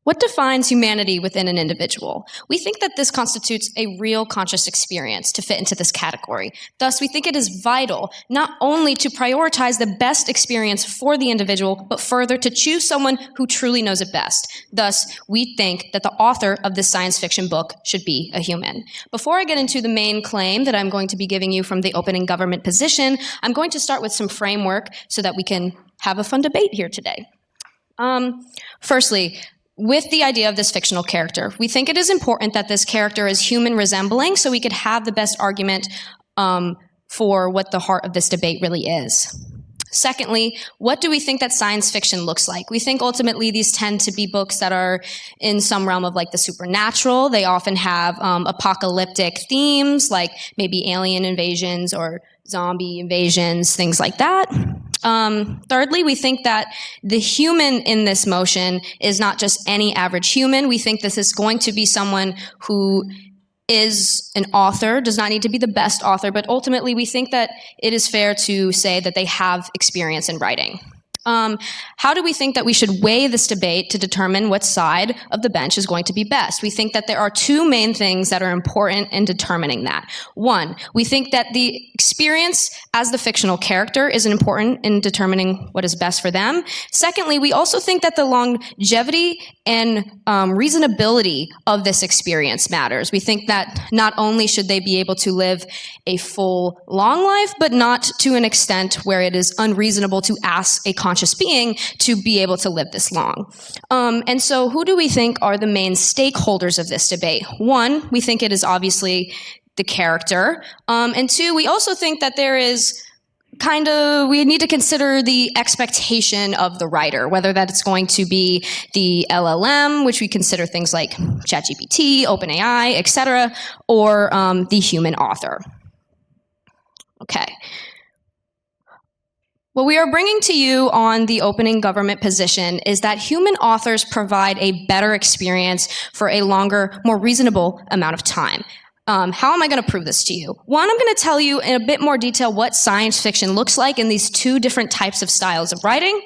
What defines humanity within an individual? We think that this constitutes a real conscious experience to fit into this category. Thus, we think it is vital not only to prioritize the best experience for the individual, but further to choose someone who truly knows it best. Thus, we think that the author of this science fiction book should be a human. Before I get into the main claim that I'm going to be giving you from the opening government position, I'm going to start with some framework so that we can have a fun debate here today. Firstly, with the idea of this fictional character, we think it is important that this character is human resembling so we could have the best argument for what the heart of this debate really is. Secondly, what do we think that science fiction looks like? We think ultimately these tend to be books that are in some realm of like the supernatural. They often have apocalyptic themes like maybe alien invasions or zombie invasions, things like that. Thirdly, we think that the human in this motion is not just any average human. We think this is going to be someone who is an author, does not need to be the best author, but ultimately we think that it is fair to say that they have experience in writing. How do we think that we should weigh this debate to determine what side of the bench is going to be best? We think that there are two main things that are important in determining that. One, we think that the experience as the fictional character is important in determining what is best for them. Secondly, we also think that the longevity and reasonability of this experience matters. We think that not only should they be able to live a full, long life, but not to an extent where it is unreasonable to ask a conscious being to be able to live this long. And so who do we think are the main stakeholders of this debate? One, we think it is obviously the character. And two, we also think that there is we need to consider the expectation of the writer, whether that it's going to be the LLM, which we consider things like ChatGPT, OpenAI, etc., or the human author. Okay. What we are bringing to you on the opening government position is that human authors provide a better experience for a longer, more reasonable amount of time. How am I going to prove this to you? One, I'm going to tell you in a bit more detail what science fiction looks like in these two different types of styles of writing.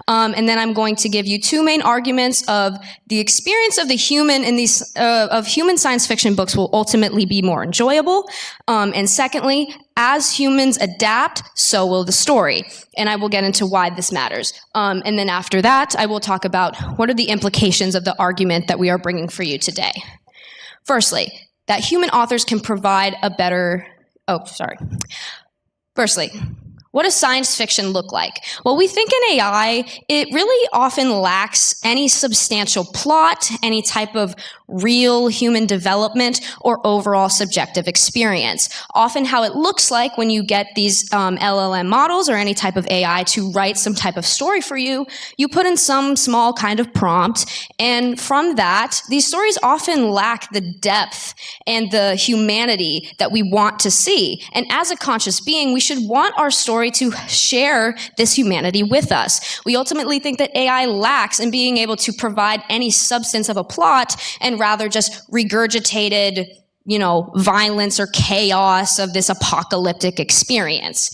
And then I'm going to give you two main arguments of the experience of the human in these, of human science fiction books will ultimately be more enjoyable. And secondly, as humans adapt, so will the story. And I will get into why this matters. And then after that, I will talk about what are the implications of the argument that we are bringing for you today. Firstly, that human authors can provide a better, Firstly, what does science fiction look like? Well, we think in AI, it really often lacks any substantial plot, any type of real human development, or overall subjective experience. Often how it looks like when you get these LLM models or any type of AI to write some type of story for you, you put in some small kind of prompt, and from that, these stories often lack the depth and the humanity that we want to see. And as a conscious being, we should want our story to share this humanity with us. We ultimately think that AI lacks in being able to provide any substance of a plot and rather just regurgitated, violence or chaos of this apocalyptic experience.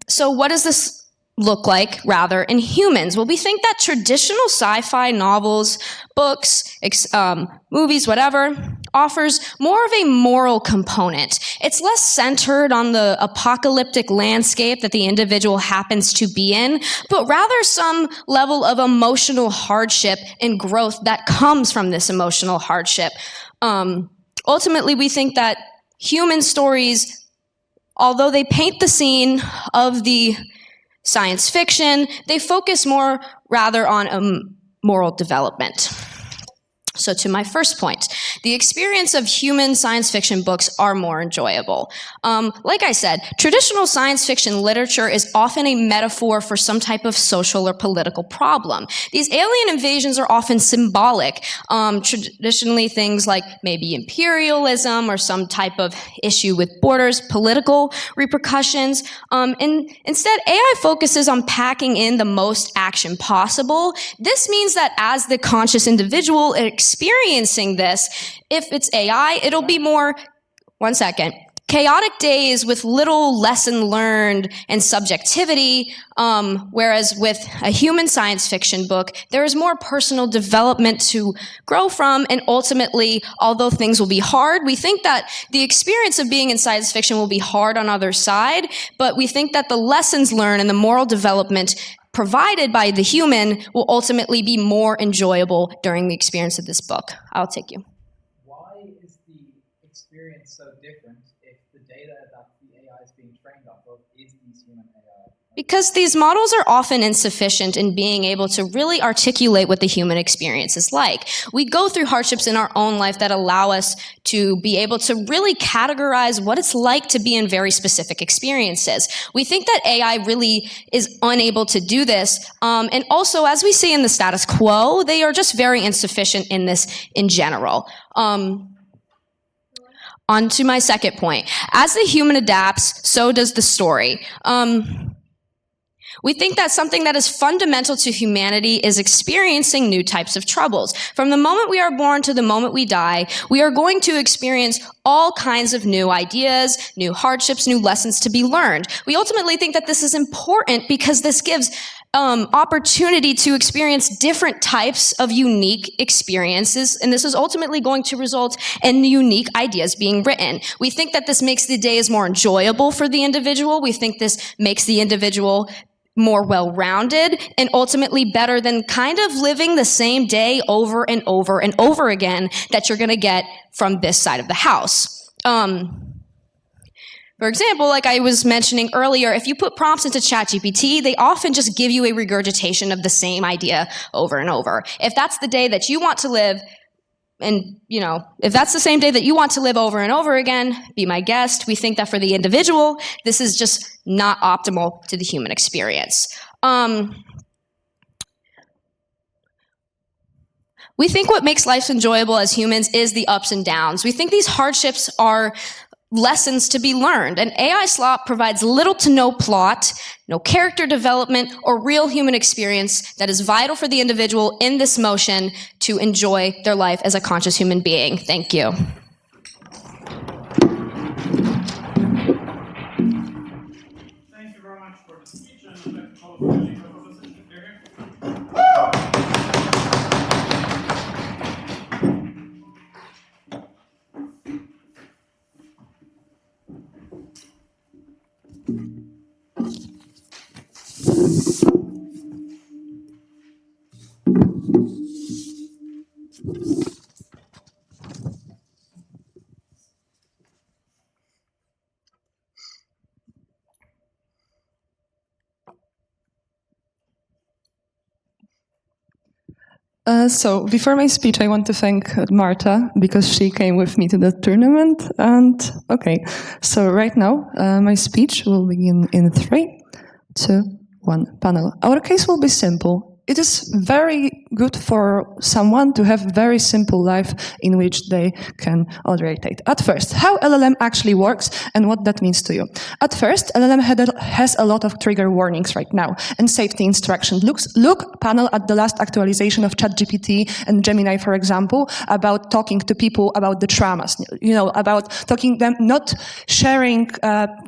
So what does this look like rather in humans? Well, we think that traditional sci-fi novels, books, movies, whatever, offers more of a moral component. It's less centered on the apocalyptic landscape that the individual happens to be in, but rather some level of emotional hardship and growth that comes from this emotional hardship. Ultimately, we think that human stories, although they paint the scene of the science fiction, they focus more rather on moral development. So to my first point, the experience of human science fiction books are more enjoyable. Like I said, traditional science fiction literature is often a metaphor for some type of social or political problem. These alien invasions are often symbolic. Traditionally, things like maybe imperialism or some type of issue with borders, political repercussions. And instead, AI focuses on packing in the most action possible. This means that as the conscious individual experiencing this, if it's AI, it'll be more, chaotic days with little lesson learned and subjectivity, whereas with a human science fiction book, there is more personal development to grow from, and ultimately, although things will be hard, we think that the experience of being in science fiction will be hard on either side, but we think that the lessons learned and the moral development provided by the human will ultimately be more enjoyable during the experience of this book. I'll take you. Why is the experience so different if the data that the AI is being trained off of is these human AI? Because these models are often insufficient in being able to really articulate what the human experience is like. We go through hardships in our own life that allow us to be able to really categorize what it's like to be in very specific experiences. We think that AI really is unable to do this. And also, as we see in the status quo, they are just very insufficient in this in general. On to my second point. As the human adapts, so does the story. We think that something that is fundamental to humanity is experiencing new types of troubles. From the moment we are born to the moment we die, we are going to experience all kinds of new ideas, new hardships, new lessons to be learned. We ultimately think that this is important because this gives opportunity to experience different types of unique experiences, and this is ultimately going to result in unique ideas being written. We think that this makes the days more enjoyable for the individual. We think this makes the individual more well-rounded, and ultimately better than kind of living the same day over and over and over again that you're going to get from this side of the house. For example, like I was mentioning earlier, if you put prompts into ChatGPT, they often just give you a regurgitation of the same idea over and over. If that's the day that you want to live, and, you know, if that's the same day that you want to live over and over again, be my guest. We think that for the individual, this is just not optimal to the human experience. We think what makes life enjoyable as humans is the ups and downs. We think these hardships are lessons to be learned, and AI slop provides little to no plot, no character development, or real human experience that is vital for the individual in this motion to enjoy their life as a conscious human being. Thank you. Thank you very much for the speech, and I'd like to call upon the proposition here. So before my speech, I want to thank Marta because she came with me to the tournament. And okay, so right now my speech will begin in 3, 2, 1. Panel. Our case will be simple. It is very good for someone to have very simple life in which they can orientate. At first, how LLM actually works and what that means to you. At first, LLM has a lot of trigger warnings right now and safety instructions. Look, panel, at the last actualization of ChatGPT and Gemini, for example, about talking to people about the traumas, you know, about talking them, not sharing,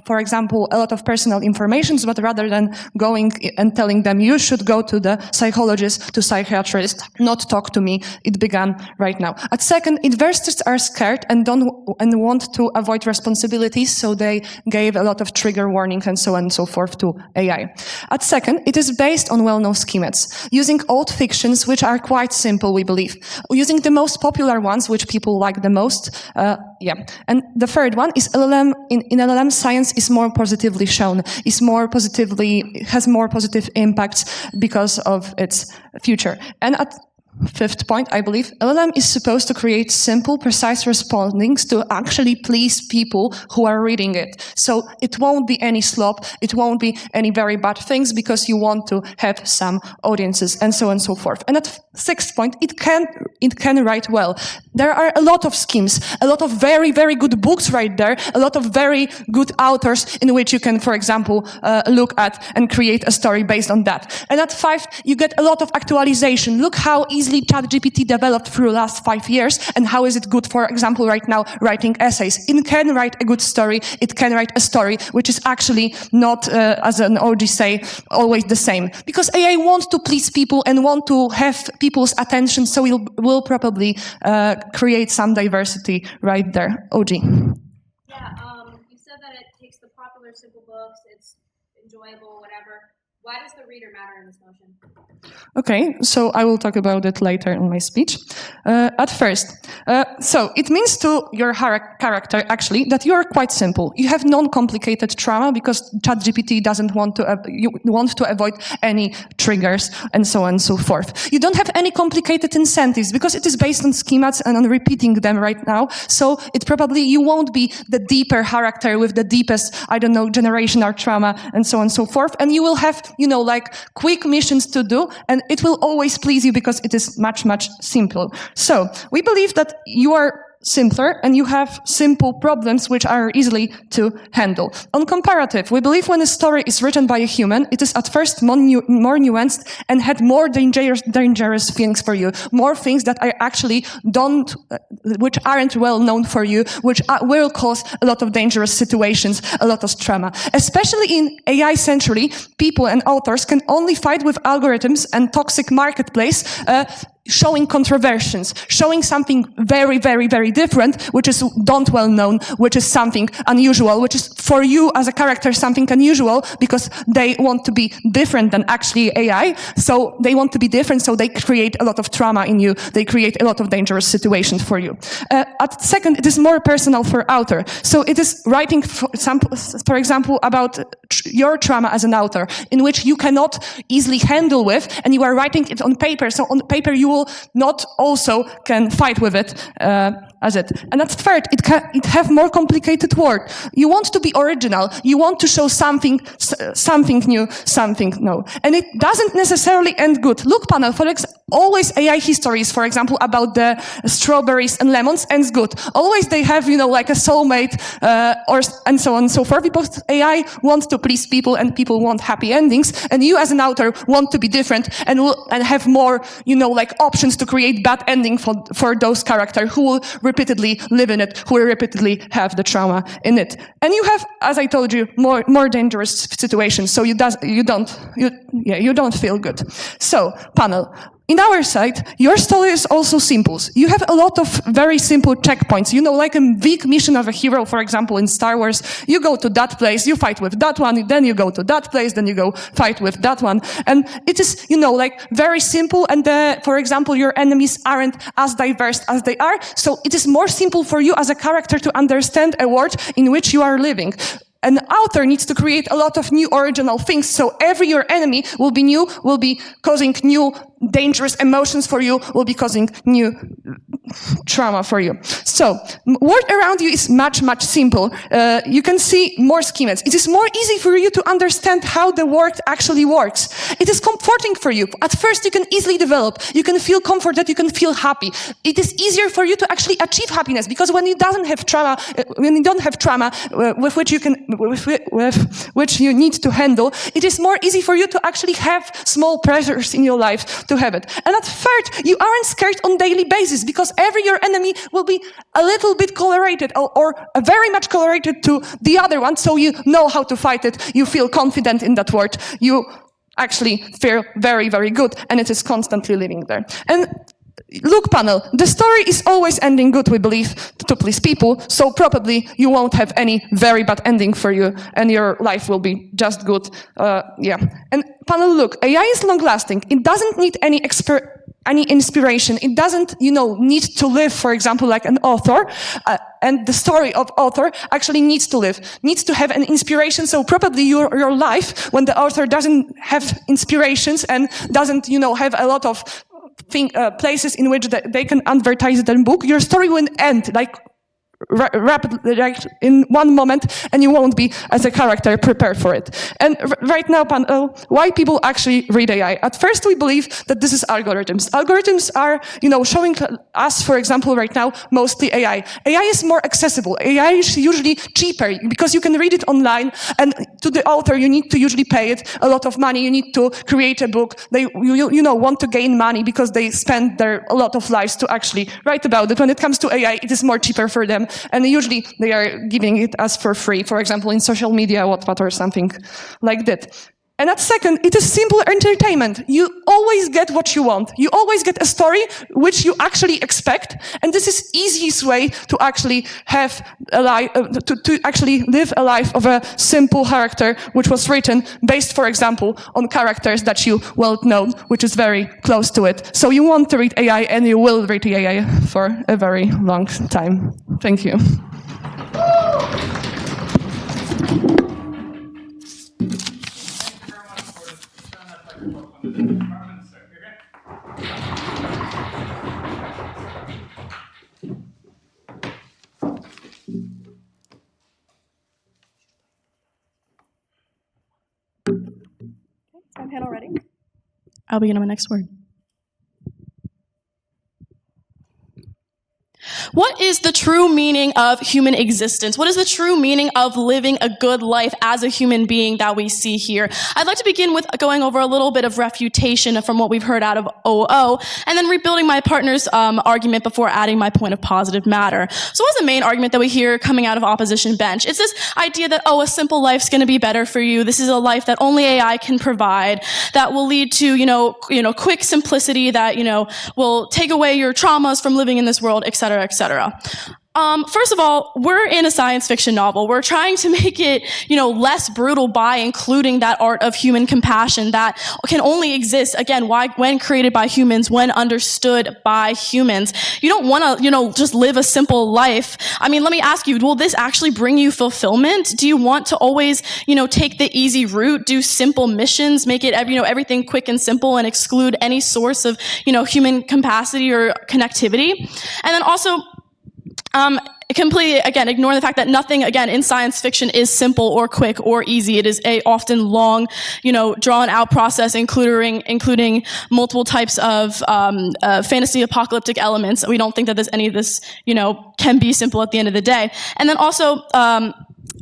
for example, a lot of personal information, but rather than going and telling them, you should go to the psychologist, to psychiatrist, not talk to me. It began right now. At second, investors are scared and want to avoid responsibilities, so they gave a lot of trigger warning and so on and so forth to AI. At second, it is based on well-known schemats, using old fictions, which are quite simple, we believe, using the most popular ones, which people like the most. And the third one is LLM. In LLM, science is more positively shown, has more positive impacts because of its future. And at fifth point, I believe, LLM is supposed to create simple, precise respondings to actually please people who are reading it. So it won't be any slop, it won't be any very bad things because you want to have some audiences and so on and so forth. And at sixth point, it can write well. There are a lot of schemes, a lot of very, very good books right there, a lot of very good authors in which you can, for example, look at and create a story based on that. And at 5, you get a lot of actualization. Look how easy easily ChatGPT developed through the last 5 years, and how is it good, for example, right now, writing essays. It can write a good story. It can write a story which is actually not, as an OG say, always the same. Because AI wants to please people and want to have people's attention, so it will probably create some diversity right there. OG. Yeah, you said that it takes the popular, simple books, it's enjoyable, whatever. Why does the reader matter in this motion? Okay, so I will talk about it later in my speech. At first, so it means to your character, actually, that you are quite simple. You have non-complicated trauma because ChatGPT doesn't want to, you want to avoid any triggers and so on and so forth. You don't have any complicated incentives because it is based on schemats and on repeating them right now. So it probably, you won't be the deeper character with the deepest, I don't know, generational trauma and so on and so forth. And you will have, you know, like quick missions to do, and it will always please you because it is much, much simpler. So we believe that you are simpler and you have simple problems which are easily to handle. On comparative, we believe when a story is written by a human, it is at first more nuanced and had more dangerous things for you, more things that are actually which aren't well known for you, which will cause a lot of dangerous situations, a lot of trauma. Especially in AI century, people and authors can only fight with algorithms and toxic marketplace, showing controversies, showing something very, very, very different, which is don't well known, which is something unusual, which is for you as a character something unusual because they want to be different than actually AI. So they want to be different, so they create a lot of trauma in you. They create a lot of dangerous situations for you. At second, it is more personal for author. So it is writing, for example, about your trauma as an author, in which you cannot easily handle with, and you are writing it on paper. So on paper, you will not also can fight with it as it. And at third, it have more complicated word. You want to be original. You want to show something new, something no. And it doesn't necessarily end good. Look, panel, for example, always AI histories, for example, about the strawberries and lemons ends good. Always they have, you know, like a soulmate, and so on and so forth, because AI wants to please people and people want happy endings. And you as an author want to be different and have more, you know, like options to create bad ending for those characters who will repeatedly live in it, who will repeatedly have the trauma in it. And you have, as I told you, more dangerous situations. So you don't feel good. So, panel. In our side, your story is also simple. You have a lot of very simple checkpoints. You know, like a big mission of a hero, for example, in Star Wars. You go to that place, you fight with that one, then you go to that place, then you go fight with that one. And it is, you know, like very simple. And for example, your enemies aren't as diverse as they are. So it is more simple for you as a character to understand a world in which you are living. An author needs to create a lot of new original things, so every your enemy will be new, will be causing new dangerous emotions for you, will be causing new trauma for you. So, world around you is much, much simple. You can see more schemas. It is more easy for you to understand how the world actually works. It is comforting for you. At first, you can easily develop. You can feel comforted. You can feel happy. It is easier for you to actually achieve happiness because when you don't have trauma, with which you need to handle, it is more easy for you to actually have small pleasures in your life to have it. And at third, you aren't scared on daily basis because every your enemy will be a little bit colorated or very much colorated to the other one, so you know how to fight it. You feel confident in that word. You actually feel very, very good, and it is constantly living there. And look, panel, the story is always ending good, we believe, to please people, so probably you won't have any very bad ending for you, and your life will be just good. And panel, look, AI is long-lasting. It doesn't need any inspiration. It doesn't, need to live, for example, like an author. And the story of author actually needs to live, needs to have an inspiration. So probably your life, when the author doesn't have inspirations and doesn't, have a lot of places in which they can advertise their book, your story will end like rapidly, like in one moment, and you won't be, as a character, prepared for it. And right now, panel, why people actually read AI? At first, we believe that this is algorithms. Algorithms are, showing us, for example, right now, mostly AI. AI is more accessible. AI is usually cheaper because you can read it online, and to the author, you need to usually pay it a lot of money. You need to create a book. They, want to gain money because they spend a lot of lives to actually write about it. When it comes to AI, it is more cheaper for them. And usually they are giving it us for free, for example, in social media, Wattpad or something like that. And at second, it is simple entertainment. You always get what you want. You always get a story which you actually expect. And this is easiest way to actually have a life, to actually live a life of a simple character which was written based, for example, on characters that you well know, which is very close to it. So you want to read AI and you will read AI for a very long time. Thank you. Is my panel ready? I'll begin on my next word. What is the true meaning of human existence? What is the true meaning of living a good life as a human being that we see here? I'd like to begin with going over a little bit of refutation from what we've heard out of OO, and then rebuilding my partner's argument before adding my point of positive matter. So what's the main argument that we hear coming out of opposition bench? It's this idea that, a simple life's going to be better for you. This is a life that only AI can provide, that will lead to, quick simplicity, that, will take away your traumas from living in this world, etc., etc. First of all, we're in a science fiction novel. We're trying to make it, less brutal by including that art of human compassion that can only exist, again, when created by humans, when understood by humans. You don't want to, just live a simple life. I mean, let me ask you, will this actually bring you fulfillment? Do you want to always, take the easy route, do simple missions, make it, everything quick and simple and exclude any source of, human capacity or connectivity? And then also, completely, again, ignore the fact that nothing, again, in science fiction is simple or quick or easy. It is a often long, drawn out process, including multiple types of fantasy apocalyptic elements. We don't think that any of this, can be simple at the end of the day. And then also,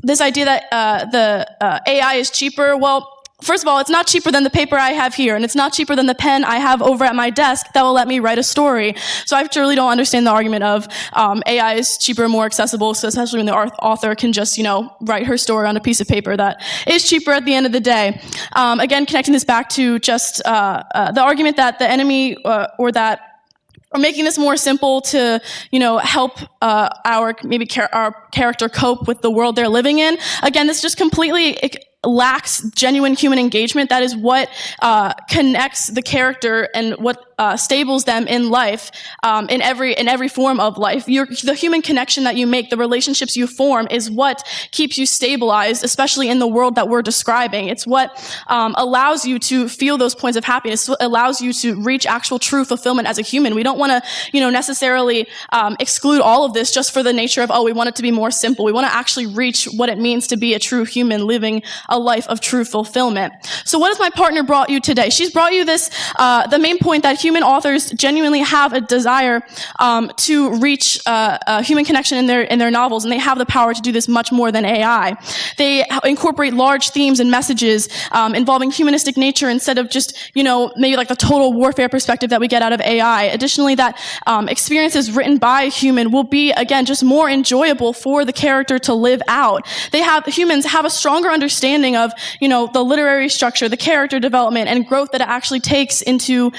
this idea that the AI is cheaper. Well, first of all, it's not cheaper than the paper I have here, and it's not cheaper than the pen I have over at my desk that will let me write a story. So I truly don't understand the argument of AI is cheaper, more accessible, so especially when the author can just, write her story on a piece of paper that is cheaper at the end of the day. Again, connecting this back to just the argument that the enemy or making this more simple to, help our character cope with the world they're living in. Again, this just completely lacks genuine human engagement. That is what connects the character and what stables them in life, in every form of life. The human connection that you make, the relationships you form, is what keeps you stabilized, especially in the world that we're describing. It's what allows you to feel those points of happiness. It allows you to reach actual true fulfillment as a human. We don't want to, necessarily exclude all of this just for the nature of, we want it to be more simple. We want to actually reach what it means to be a true human living a life of true fulfillment. So what has my partner brought you today? She's brought you this, the main point that human authors genuinely have a desire to reach human connection in their novels, and they have the power to do this much more than AI. They incorporate large themes and messages involving humanistic nature instead of just, maybe like the total warfare perspective that we get out of AI. Additionally, that experiences written by a human will be, again, just more enjoyable for the character to live out. Humans have a stronger understanding of, the literary structure, the character development, and growth that it actually takes into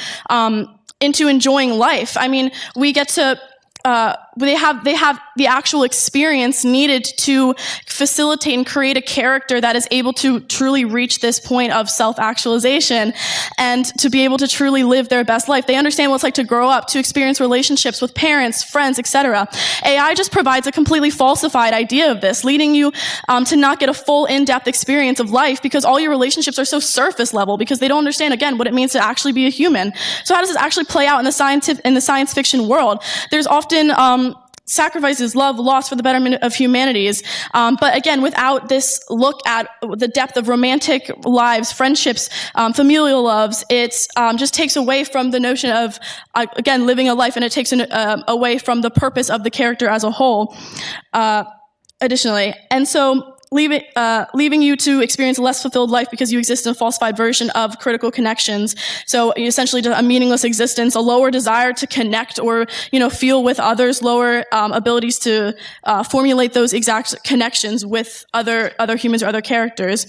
enjoying life. I mean, we get to, they have the actual experience needed to facilitate and create a character that is able to truly reach this point of self-actualization and to be able to truly live their best life. They understand what it's like to grow up, to experience relationships with parents, friends, etc. AI just provides a completely falsified idea of this, leading you to not get a full in-depth experience of life because all your relationships are so surface level because they don't understand, again, what it means to actually be a human. So how does this actually play out in the science fiction world? There's often sacrifices, love, loss for the betterment of humanities. But again, without this look at the depth of romantic lives, friendships, familial loves, it just takes away from the notion of, again, living a life, and it takes away from the purpose of the character as a whole, additionally. And so leaving you to experience a less fulfilled life because you exist in a falsified version of critical connections. So essentially a meaningless existence, a lower desire to connect or, feel with others, lower abilities to formulate those exact connections with other humans or other characters.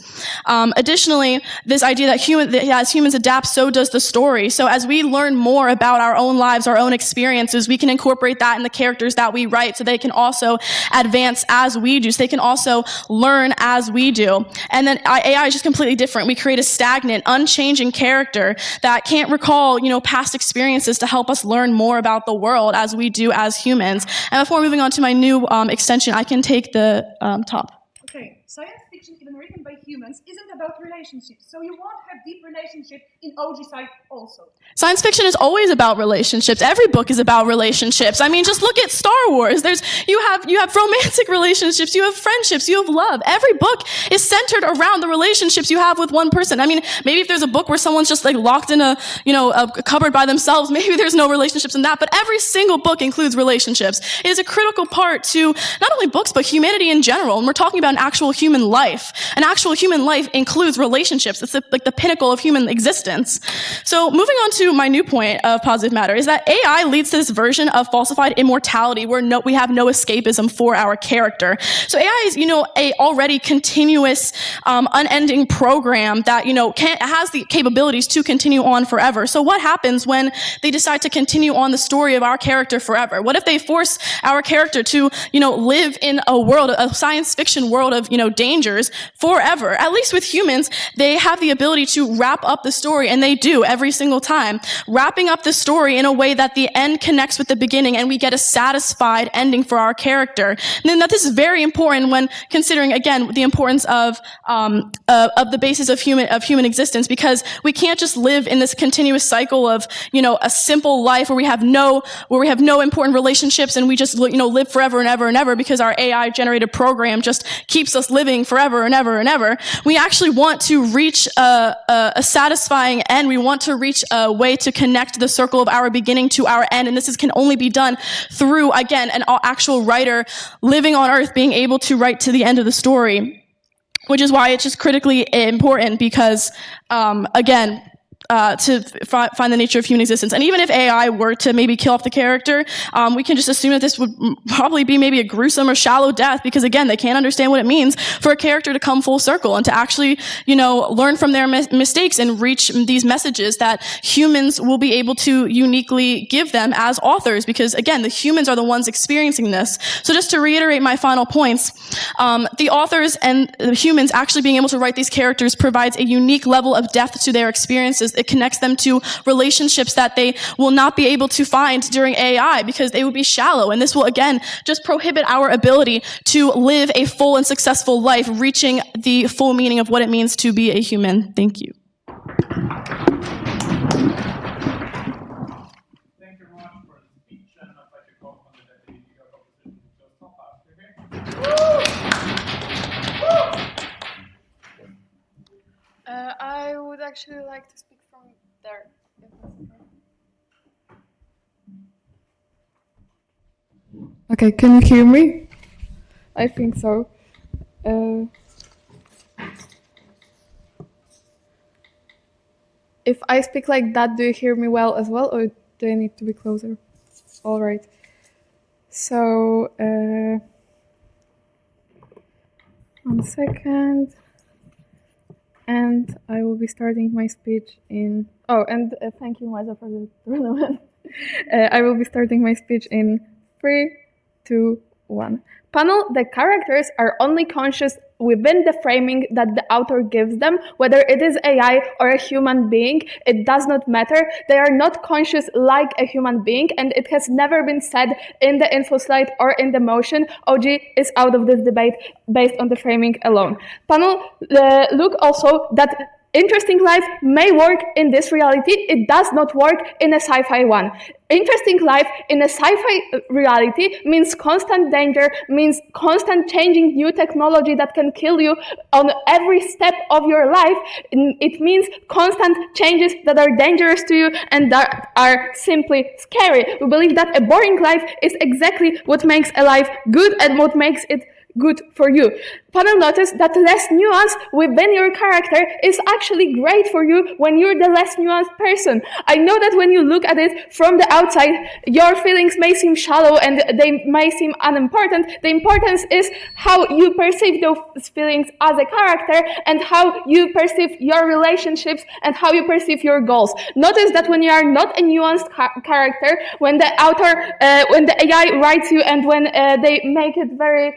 Additionally, this idea that as humans adapt, so does the story. So as we learn more about our own lives, our own experiences, we can incorporate that in the characters that we write so they can also advance as we do, so they can also learn as we do. And then AI is just completely different. We create a stagnant, unchanging character that can't recall, past experiences to help us learn more about the world as we do as humans. And before moving on to my new extension, I can take the top. Okay, science fiction, even written by humans, isn't about relationships. So you won't have deep relationship in OG side also. Science fiction is always about relationships. Every book is about relationships. I mean, just look at Star Wars. You have romantic relationships, you have friendships, you have love. Every book is centered around the relationships you have with one person. I mean, maybe if there's a book where someone's just locked in a cupboard by themselves, maybe there's no relationships in that, but every single book includes relationships. It is a critical part to not only books, but humanity in general. And we're talking about an actual human life. An actual human life includes relationships. It's the pinnacle of human existence. So moving on to my new point of positive matter is that AI leads to this version of falsified immortality where we have no escapism for our character. So AI is, a already continuous, unending program that, has the capabilities to continue on forever. So what happens when they decide to continue on the story of our character forever? What if they force our character to, live in a science fiction world of, dangers forever? At least with humans, they have the ability to wrap up the story, and they do every single time, wrapping up the story in a way that the end connects with the beginning, and we get a satisfied ending for our character. And then this is very important when considering, again, the importance of the basis of human existence, because we can't just live in this continuous cycle of, a simple life where we have no important relationships and we just, live forever and ever and ever because our AI generated program just keeps us living forever and ever and ever. We actually want to reach a satisfying end. We want to reach a way to connect the circle of our beginning to our end. And this can only be done through, again, an actual writer living on Earth, being able to write to the end of the story, which is why it's just critically important because, again, to find the nature of human existence. And even if AI were to maybe kill off the character, we can just assume that this would probably be maybe a gruesome or shallow death because, again, they can't understand what it means for a character to come full circle and to actually, learn from their mistakes and reach these messages that humans will be able to uniquely give them as authors because, again, the humans are the ones experiencing this. So just to reiterate my final points, the authors and the humans actually being able to write these characters provides a unique level of depth to their experiences. It connects them to relationships that they will not be able to find during AI because they would be shallow. And this will, again, just prohibit our ability to live a full and successful life, reaching the full meaning of what it means to be a human. Thank you. Thank you very much for the speech, and I'd like to call upon the Deputy Theo proposition Josipović. I would actually like to speak from there. If that's okay. Okay, can you hear me? I think so. If I speak like that, do you hear me well as well, or do I need to be closer? All right. So, 1 second. And I will be starting my speech in... Oh, and thank you, Maja, for the tournament. I will be starting my speech in 3, 2, 1. Panel, the characters are only conscious within the framing that the author gives them, whether it is AI or a human being, it does not matter. They are not conscious like a human being, and it has never been said in the info slide or in the motion. OG is out of this debate based on the framing alone. Panel, look also that interesting life may work in this reality. It does not work in a sci-fi one. Interesting life in a sci-fi reality means constant danger, means constant changing new technology that can kill you on every step of your life. It means constant changes that are dangerous to you and that are simply scary. We believe that a boring life is exactly what makes a life good and what makes it good for you. Panel notice that less nuance within your character is actually great for you when you're the less nuanced person. I know that when you look at it from the outside, your feelings may seem shallow and they may seem unimportant. The importance is how you perceive those feelings as a character and how you perceive your relationships and how you perceive your goals. Notice that when you are not a nuanced character, when the author, when the AI writes you and when they make it very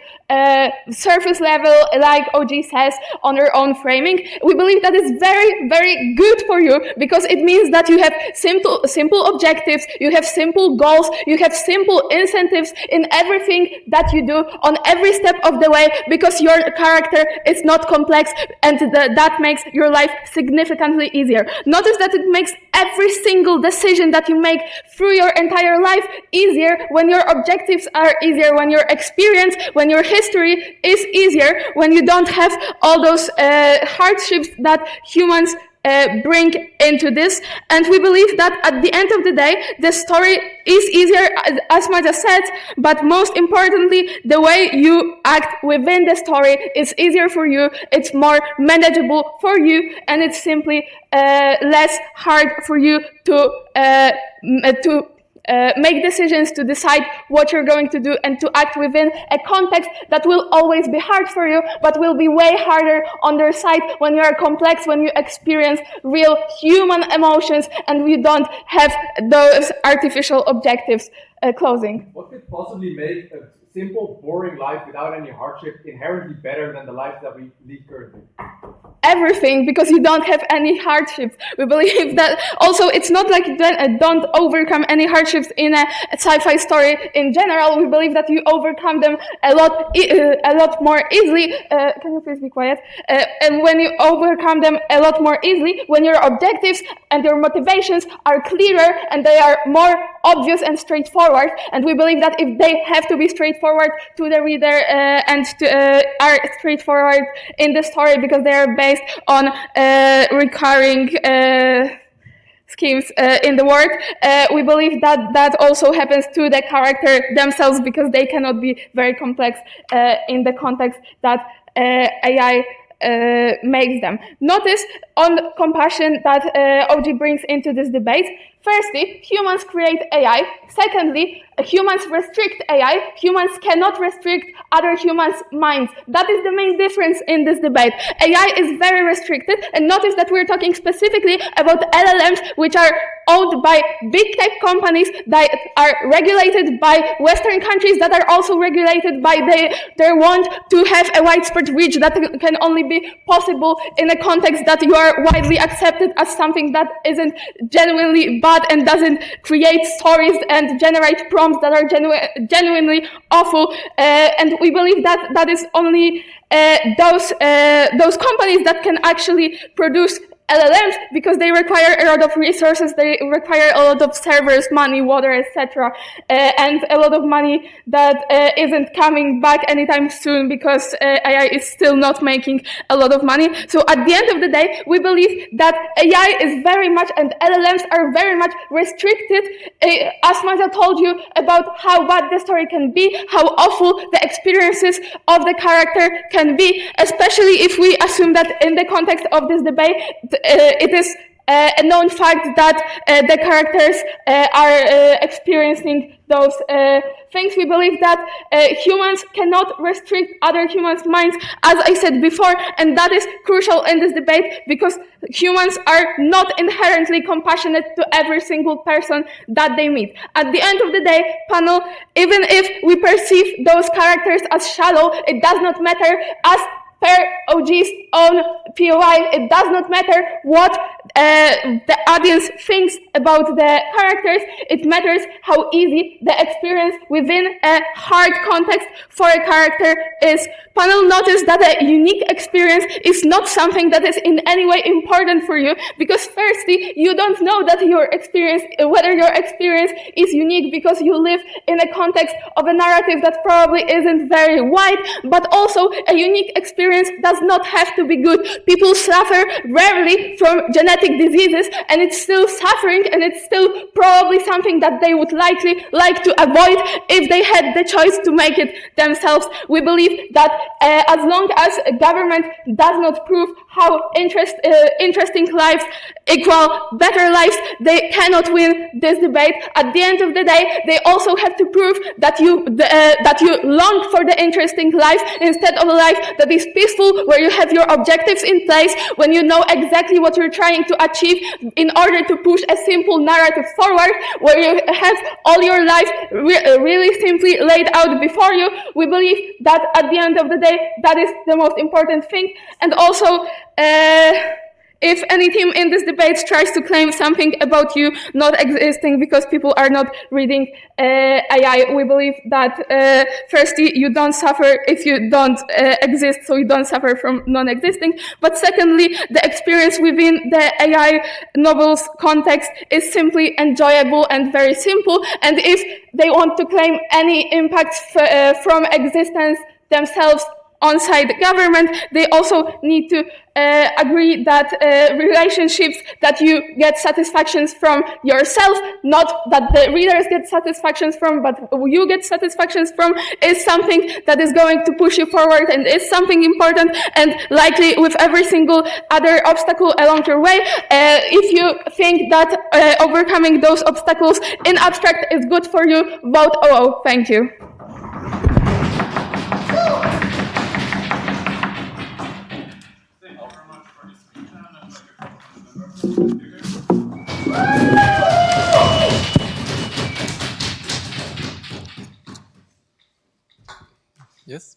surface level, like OG says, on your own framing, we believe that is very, very good for you because it means that you have simple objectives, you have simple goals, you have simple incentives in everything that you do on every step of the way because your character is not complex and that makes your life significantly easier. Notice that it makes every single decision that you make through your entire life easier when your objectives are easier, when your experience, when your history is easier, when you don't have all those hardships that humans bring into this. And we believe that at the end of the day, the story is easier, as Maja said, but most importantly, the way you act within the story is easier for you, it's more manageable for you, and it's simply less hard for you to make decisions, to decide what you're going to do, and to act within a context that will always be hard for you, but will be way harder on their side when you are complex, when you experience real human emotions, and you don't have those artificial objectives. Closing. What could possibly make a simple, boring life without any hardship inherently better than the life that we lead currently? Everything, because you don't have any hardships. We believe that also it's not like you don't overcome any hardships in a sci-fi story in general. We believe that you overcome them a lot more easily. Can you please be quiet? And when you overcome them a lot more easily, when your objectives and your motivations are clearer and they are more obvious and straightforward, and we believe that if they have to be straightforward to the reader and are straightforward in the story because they are based on recurring schemes in the world, we believe that that also happens to the character themselves because they cannot be very complex in the context that AI makes them. Notice on compassion that OG brings into this debate. Firstly, humans create AI. Secondly, humans restrict AI. Humans cannot restrict other humans' minds. That is the main difference in this debate. AI is very restricted, and notice that we're talking specifically about LLMs, which are owned by big tech companies that are regulated by Western countries that are also regulated by their want to have a widespread reach that can only be possible in a context that you are widely accepted as something that isn't genuinely bad and doesn't create stories and generate prompts that are genuinely awful. And we believe that that is only those companies that can actually produce LLMs because they require a lot of resources, they require a lot of servers, money, water, etc., and a lot of money that isn't coming back anytime soon because AI is still not making a lot of money. So at the end of the day, we believe that AI is very much, and LLMs are very much restricted. As Maja told you about how bad the story can be, how awful the experiences of the character can be, especially if we assume that in the context of this debate, it is a known fact that the characters are experiencing those things. We believe that humans cannot restrict other humans' minds, as I said before, and that is crucial in this debate because humans are not inherently compassionate to every single person that they meet. At the end of the day, panel, even if we perceive those characters as shallow, it does not matter, as per OG's own POI. It does not matter what the audience thinks about the characters. It matters how easy the experience within a hard context for a character is. Panel noticed that a unique experience is not something that is in any way important for you, because firstly, you don't know that your experience, whether your experience is unique because you live in a context of a narrative that probably isn't very wide, but also a unique experience does not have to be good. People suffer rarely from genetic diseases, and it's still suffering, and it's still probably something that they would likely like to avoid if they had the choice to make it themselves. We believe that as long as a government does not prove how interesting lives equal better lives, they cannot win this debate. At the end of the day, they also have to prove that you long for the interesting life instead of a life that is peaceful, where you have your objectives in place, when you know exactly what you're trying to achieve in order to push a simple narrative forward, where you have all your life really simply laid out before you. We believe that at the end of the day, that is the most important thing. And also, if any team in this debate tries to claim something about you not existing because people are not reading AI, we believe that firstly, you don't suffer if you don't exist, so you don't suffer from non-existing. But secondly, the experience within the AI novels context is simply enjoyable and very simple. And if they want to claim any impacts from existence themselves onside the government, they also need to agree that relationships that you get satisfactions from yourself, not that the readers get satisfactions from, but you get satisfactions from, is something that is going to push you forward and is something important. And likely with every single other obstacle along your way, if you think that overcoming those obstacles in abstract is good for you, vote OO. Thank you. Yes?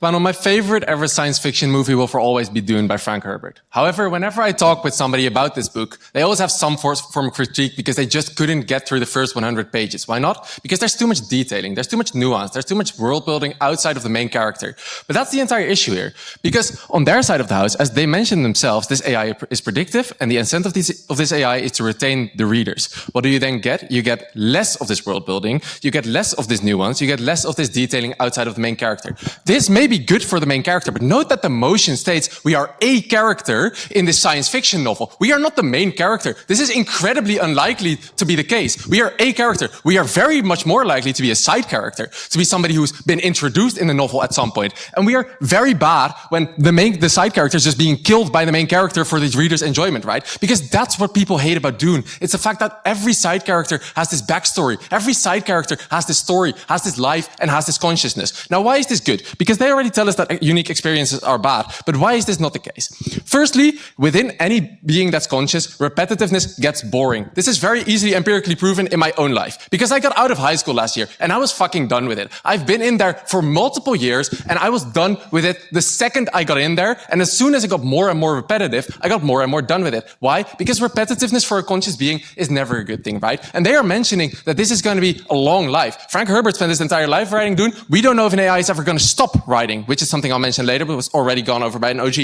Well, my favorite ever science fiction movie will for always be Dune by Frank Herbert. However, whenever I talk with somebody about this book, they always have some form of critique because they just couldn't get through the first 100 pages. Why not? Because there's too much detailing, there's too much nuance, there's too much world building outside of the main character. But that's the entire issue here. Because on their side of the house, as they mentioned themselves, this AI is predictive, and the incentive of this AI is to retain the readers. What do you then get? You get less of this world building, you get less of this nuance, you get less of this detailing outside of the main character. This may be good for the main character, but note that the motion states we are a character in this science fiction novel. We are not the main character. This is incredibly unlikely to be the case. We are a character. We are very much more likely to be a side character, to be somebody who's been introduced in the novel at some point. And we are very bad when the side character is just being killed by the main character for the reader's enjoyment, right? Because that's what people hate about Dune. It's the fact that every side character has this backstory. Every side character has this story, has this life, and has this consciousness. Now, why is this good? Because they already tell us that unique experiences are bad. But why is this not the case? Firstly, within any being that's conscious, repetitiveness gets boring. This is very easily empirically proven in my own life. Because I got out of high school last year and I was fucking done with it. I've been in there for multiple years and I was done with it the second I got in there. And as soon as it got more and more repetitive, I got more and more done with it. Why? Because repetitiveness for a conscious being is never a good thing, right? And they are mentioning that this is going to be a long life. Frank Herbert spent his entire life writing Dune. We don't know if an AI is ever going to stop writing, which is something I'll mention later, but was already gone over by an OG.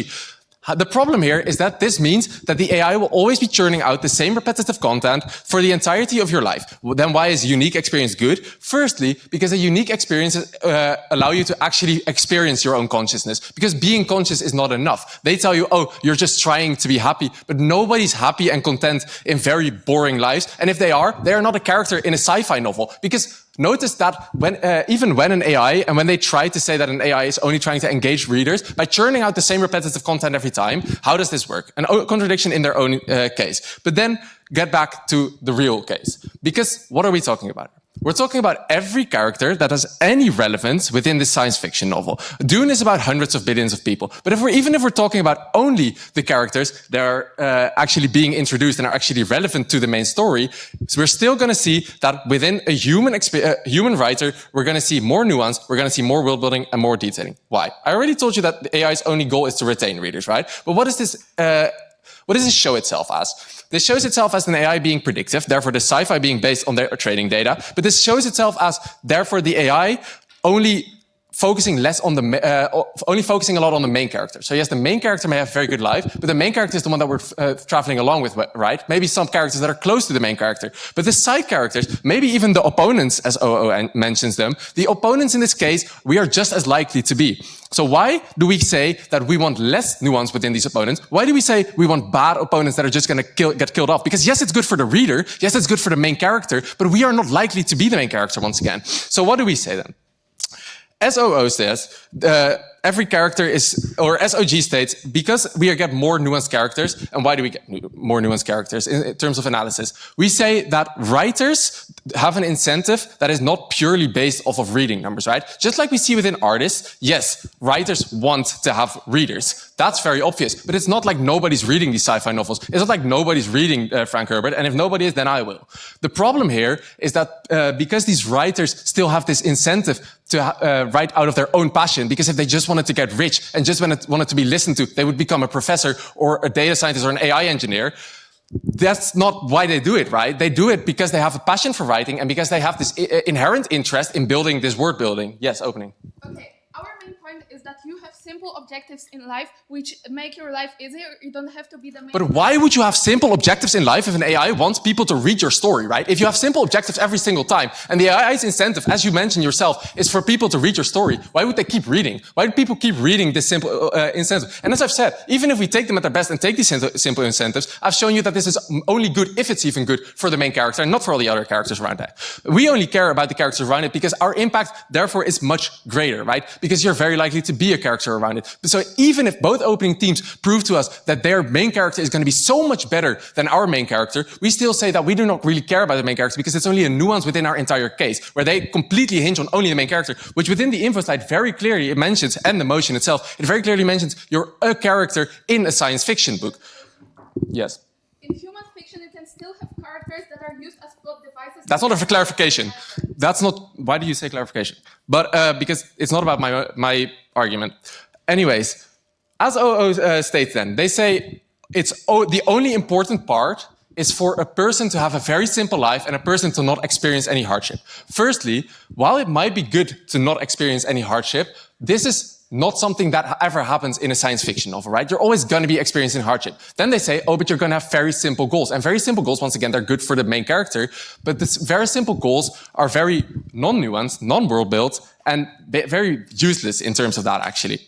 The problem here is that this means that the AI will always be churning out the same repetitive content for the entirety of your life. Well, then why is unique experience good? Firstly, because a unique experiences allow you to actually experience your own consciousness. Because being conscious is not enough. They tell you, oh, you're just trying to be happy. But nobody's happy and content in very boring lives. And if they are not a character in a sci-fi novel. Because notice that even when an AI, and when they try to say that an AI is only trying to engage readers, by churning out the same repetitive content every time, how does this work? A contradiction in their own case. But then get back to the real case. Because what are we talking about? We're talking about every character that has any relevance within this science fiction novel. Dune is about hundreds of billions of people. But even if we're talking about only the characters that are actually being introduced and are actually relevant to the main story, so we're still going to see that within a human writer, we're going to see more nuance, we're going to see more world building and more detailing. Why? I already told you that the AI's only goal is to retain readers, right? But what does this show itself as? This shows itself as an AI being predictive, therefore the sci-fi being based on their training data. But this shows itself as, therefore, the AI only focusing only focusing a lot on the main character. So yes, the main character may have a very good life, but the main character is the one that we're traveling along with, right? Maybe some characters that are close to the main character. But the side characters, maybe even the opponents, as OO mentions them, the opponents in this case, we are just as likely to be. So why do we say that we want less nuance within these opponents? Why do we say we want bad opponents that are just going to get killed off? Because yes, it's good for the reader. Yes, it's good for the main character, but we are not likely to be the main character once again. So what do we say then? As OO says, every character is, or as OG states, because we get more nuanced characters. And why do we get more nuanced characters in terms of analysis? We say that writers have an incentive that is not purely based off of reading numbers, right? Just like we see within artists, yes, writers want to have readers. That's very obvious. But it's not like nobody's reading these sci-fi novels. It's not like nobody's reading Frank Herbert. And if nobody is, then I will. The problem here is that because these writers still have this incentive to write out of their own passion, because if they just wanted to get rich and just wanted to be listened to, they would become a professor or a data scientist or an AI engineer. That's not why they do it, right? They do it because they have a passion for writing and because they have this inherent interest in building this word building. Yes, opening. Okay, our main point is that you have simple objectives in life which make your life easier. You don't have to be the main. But why would you have simple objectives in life if an AI wants people to read your story, right? If you have simple objectives every single time, and the AI's incentive, as you mentioned yourself, is for people to read your story, why would they keep reading? Why do people keep reading this simple incentive? And as I've said, even if we take them at their best and take these simple incentives, I've shown you that this is only good if it's even good for the main character and not for all the other characters around that. We only care about the characters around it because our impact, therefore, is much greater, right? Because you're very likely to be a character around it. So even if both opening teams prove to us that their main character is going to be so much better than our main character, we still say that we do not really care about the main character because it's only a nuance within our entire case, where they completely hinge on only the main character, which within the info slide very clearly it mentions, and the motion itself, it very clearly mentions you're a character in a science fiction book. Yes? In human fiction, you can still have characters that are used as plot devices. That's not a clarification. That's not, why do you say clarification? But because it's not about my argument. Anyways, as OO states then, they say the only important part is for a person to have a very simple life and a person to not experience any hardship. Firstly, while it might be good to not experience any hardship, this is not something that ever happens in a science fiction novel, right? You're always going to be experiencing hardship. Then they say, oh, but you're going to have very simple goals. And very simple goals, once again, they're good for the main character. But the very simple goals are very non-nuanced, non-world built, and very useless in terms of that, actually.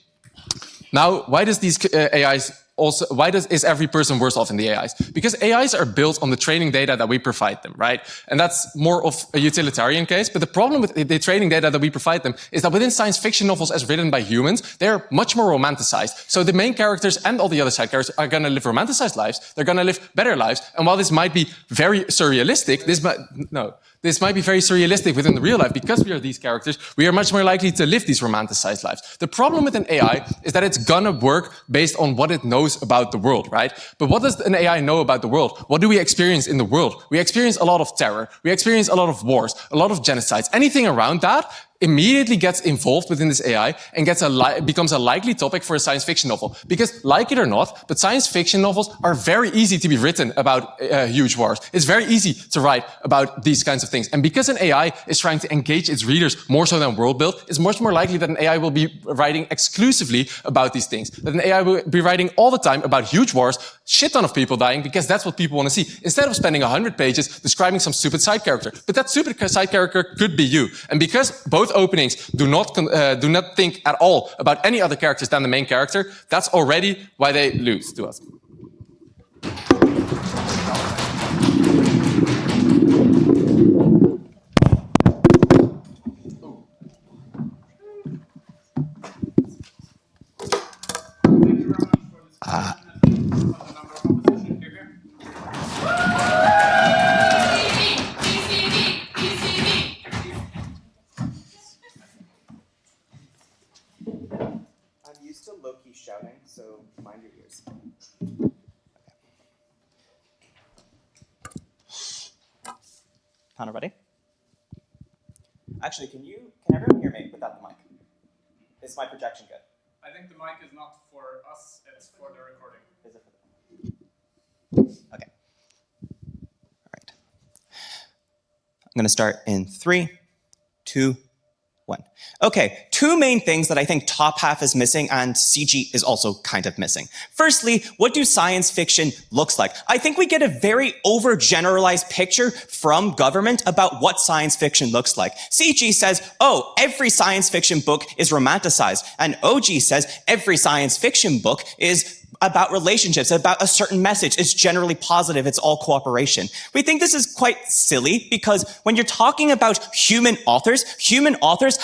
Now, why does these AIs also, is every person worse off in the AIs? Because AIs are built on the training data that we provide them, right? And that's more of a utilitarian case. But the problem with the training data that we provide them is that within science fiction novels as written by humans, they're much more romanticized. So the main characters and all the other side characters are going to live romanticized lives. They're going to live better lives. And while this might be very surrealistic, this might be very surrealistic within the real life. Because we are these characters, we are much more likely to live these romanticized lives. The problem with an AI is that it's gonna work based on what it knows about the world, right? But what does an AI know about the world? What do we experience in the world? We experience a lot of terror. We experience a lot of wars, a lot of genocides. Anything around that immediately gets involved within this AI and becomes a likely topic for a science fiction novel. Because, like it or not, but science fiction novels are very easy to be written about huge wars. It's very easy to write about these kinds of things. And because an AI is trying to engage its readers more so than world build, it's much more likely that an AI will be writing exclusively about these things. That an AI will be writing all the time about huge wars, shit ton of people dying, because that's what people want to see. Instead of spending 100 pages describing some stupid side character. But that stupid side character could be you. And because both openings do not think at all about any other characters than the main character, that's already why they lose to us. low-key shouting, so mind your ears. Panel ready? Actually, can everyone hear me without the mic? Is my projection good? I think the mic is not for us, it's for the recording. Is it for the Okay. All right. I'm going to start in 3, 2, 1. Okay, two main things that I think top half is missing and CG is also kind of missing. Firstly, what do science fiction looks like? I think we get a very overgeneralized picture from government about what science fiction looks like. CG says, oh, every science fiction book is romanticized. And OG says every science fiction book is about relationships, about a certain message. It's generally positive. It's all cooperation. We think this is quite silly because when you're talking about human authors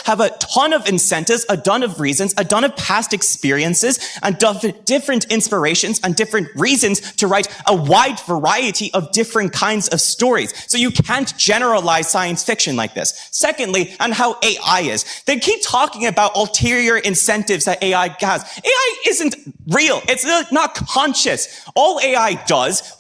have a ton of incentives, a ton of reasons, a ton of past experiences, and different inspirations and different reasons to write a wide variety of different kinds of stories. So you can't generalize science fiction like this. Secondly, and how AI is. They keep talking about ulterior incentives that AI has. AI isn't real. It's not conscious. All AI does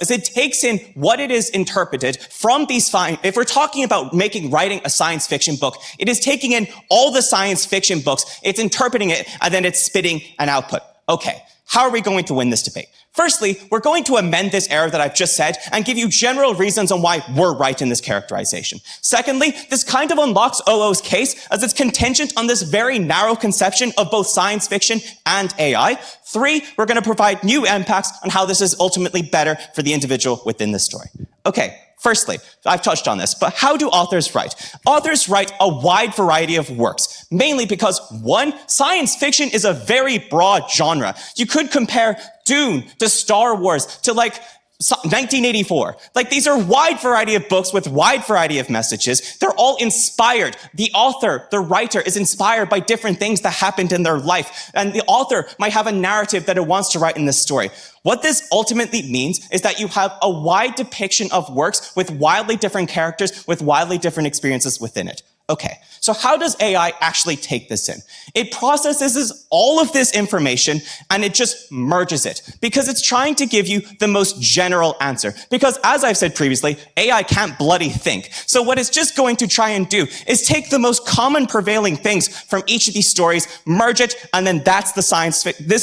is it takes in what it is interpreted from these if we're talking about writing a science fiction book, it is taking in all the science fiction books, it's interpreting it, and then it's spitting an output. Okay, how are we going to win this debate? Firstly, we're going to amend this error that I've just said and give you general reasons on why we're right in this characterization. Secondly, this kind of unlocks OO's case as it's contingent on this very narrow conception of both science fiction and AI. 3, we're going to provide new impacts on how this is ultimately better for the individual within this story. Okay. Firstly, I've touched on this, but how do authors write? Authors write a wide variety of works, mainly because, 1, science fiction is a very broad genre. You could compare Dune to Star Wars to 1984. These are wide variety of books with wide variety of messages. They're all inspired. The author, the writer, is inspired by different things that happened in their life. And the author might have a narrative that it wants to write in this story. What this ultimately means is that you have a wide depiction of works with wildly different characters, with wildly different experiences within it. Okay, so how does AI actually take this in? It processes all of this information and it just merges it because it's trying to give you the most general answer. Because as I've said previously, AI can't bloody think. So what it's just going to try and do is take the most common prevailing things from each of these stories, merge it, and then this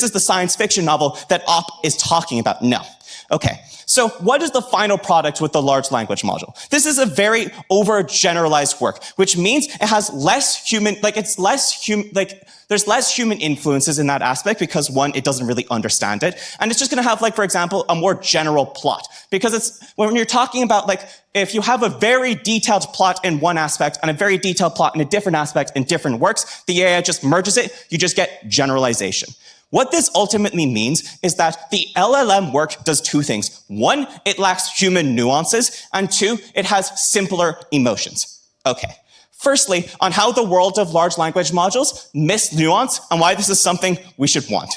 is the science fiction novel that Op is talking about. No. Okay. So what is the final product with the large language module? This is a very overgeneralized work, which means it has less human, there's less human influences in that aspect because 1, it doesn't really understand it. And it's just going to have, for example, a more general plot. Because when you're talking about, if you have a very detailed plot in one aspect and a very detailed plot in a different aspect in different works, the AI just merges it, you just get generalization. What this ultimately means is that the LLM work does 2 things. 1, it lacks human nuances, and 2, it has simpler emotions. Okay. Firstly, on how the world of large language modules miss nuance and why this is something we should want.